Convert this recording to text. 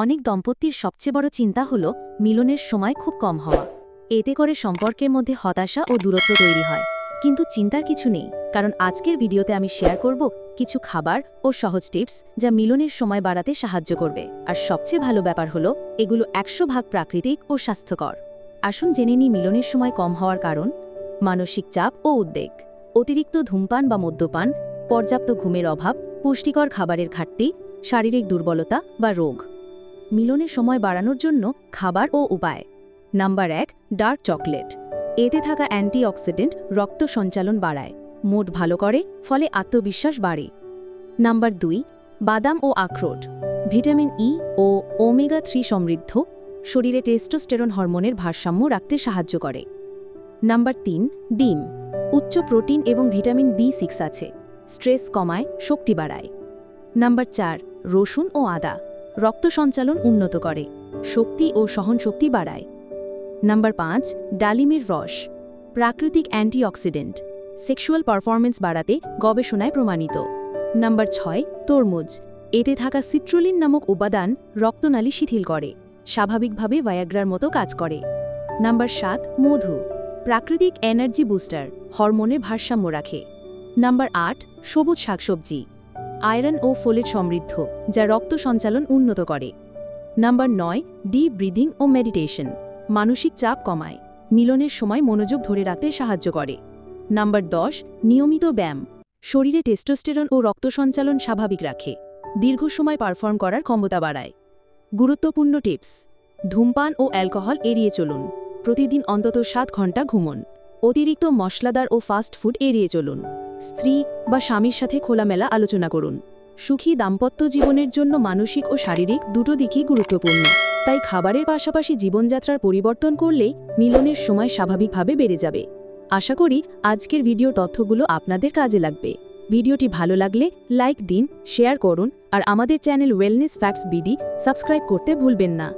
অনেক দম্পতির সবচেয়ে বড় চিন্তা হল মিলনের সময় খুব কম হওয়া। এতে করে সম্পর্কের মধ্যে হতাশা ও দূরত্ব তৈরি হয়। কিন্তু চিন্তার কিছু নেই, কারণ আজকের ভিডিওতে আমি শেয়ার করব কিছু খাবার ও সহজ টিপস যা মিলনের সময় বাড়াতে সাহায্য করবে। আর সবচেয়ে ভালো ব্যাপার হলো এগুলো 100% প্রাকৃতিক ও স্বাস্থ্যকর। আসুন জেনে নিই মিলনের সময় কম হওয়ার কারণ। মানসিক চাপ ও উদ্বেগ, অতিরিক্ত ধূমপান বা মদ্যপান, পর্যাপ্ত ঘুমের অভাব, পুষ্টিকর খাবারের ঘাটতি, শারীরিক দুর্বলতা বা রোগ। মিলনের সময় বাড়ানোর জন্য খাবার ও উপায়। Number 1, dark chocolate. এতে থাকা অ্যান্টিঅক্সিডেন্ট রক্ত সঞ্চালন বাড়ায়, মুড ভালো করে, ফলে আত্মবিশ্বাস বাড়ে। নাম্বার 2, বাদাম ও আখরোট। ভিটামিন ই ও ওমেগা 3 সমৃদ্ধ, শরীরে টেস্টোস্টেরন হরমোনের ভারসাম্য রাখতে সাহায্য করে। নাম্বার 3, ডিম। উচ্চ প্রোটিন এবং ভিটামিন B6 আছে, স্ট্রেস কমায়, শক্তি বাড়ায়। নাম্বার 4, রসুন ও আদা। রক্ত সঞ্চালন উন্নত করে, শক্তি ও সহনশক্তি বাড়ায়। নাম্বার 5, ডালিমের রস। প্রাকৃতিক অ্যান্টিঅক্সিডেন্ট, সেক্সুয়াল পারফরমেন্স বাড়াতে গবেষণায় প্রমাণিত। নাম্বার 6, তরমুজ। এতে থাকা সিট্রুলিন নামক উপাদান রক্তনালী শিথিল করে, স্বাভাবিকভাবে ভায়াগ্রার মতো কাজ করে। নাম্বার 7, মধু। প্রাকৃতিক এনার্জি বুস্টার, হরমোনের ভারসাম্য রাখে। নাম্বার 8, সবুজ শাকসবজি। আয়রন ও ফোলেট সমৃদ্ধ, যা রক্ত সঞ্চালন উন্নত করে। নাম্বার 9, ডিপ ব্রিদিং ও মেডিটেশন। মানসিক চাপ কমায়, মিলনের সময় মনোযোগ ধরে রাখতে সাহায্য করে। নাম্বার 10, নিয়মিত ব্যায়াম। শরীরে টেস্টোস্টেরন ও রক্ত সঞ্চালন স্বাভাবিক রাখে, দীর্ঘ সময় পারফর্ম করার ক্ষমতা বাড়ায়। গুরুত্বপূর্ণ টিপস: ধূমপান ও অ্যালকোহল এড়িয়ে চলুন, প্রতিদিন অন্তত 7 ঘন্টা ঘুমন, অতিরিক্ত মশলাদার ও ফাস্ট ফুড এড়িয়ে চলুন, স্ত্রী বা স্বামীর সাথে খোলামেলা আলোচনা করুন। সুখী দাম্পত্য জীবনের জন্য মানসিক ও শারীরিক দুটো দিকই গুরুত্বপূর্ণ, তাই খাবারের পাশাপাশি জীবনযাত্রার পরিবর্তন করলেই মিলনের সময় স্বাভাবিকভাবে বেড়ে যাবে। আশা করি আজকের ভিডিওর তথ্যগুলো আপনাদের কাজে লাগবে। ভিডিওটি ভালো লাগলে লাইক দিন, শেয়ার করুন, আর আমাদের channel wellness facts BD subscribe করতে ভুলবেন না।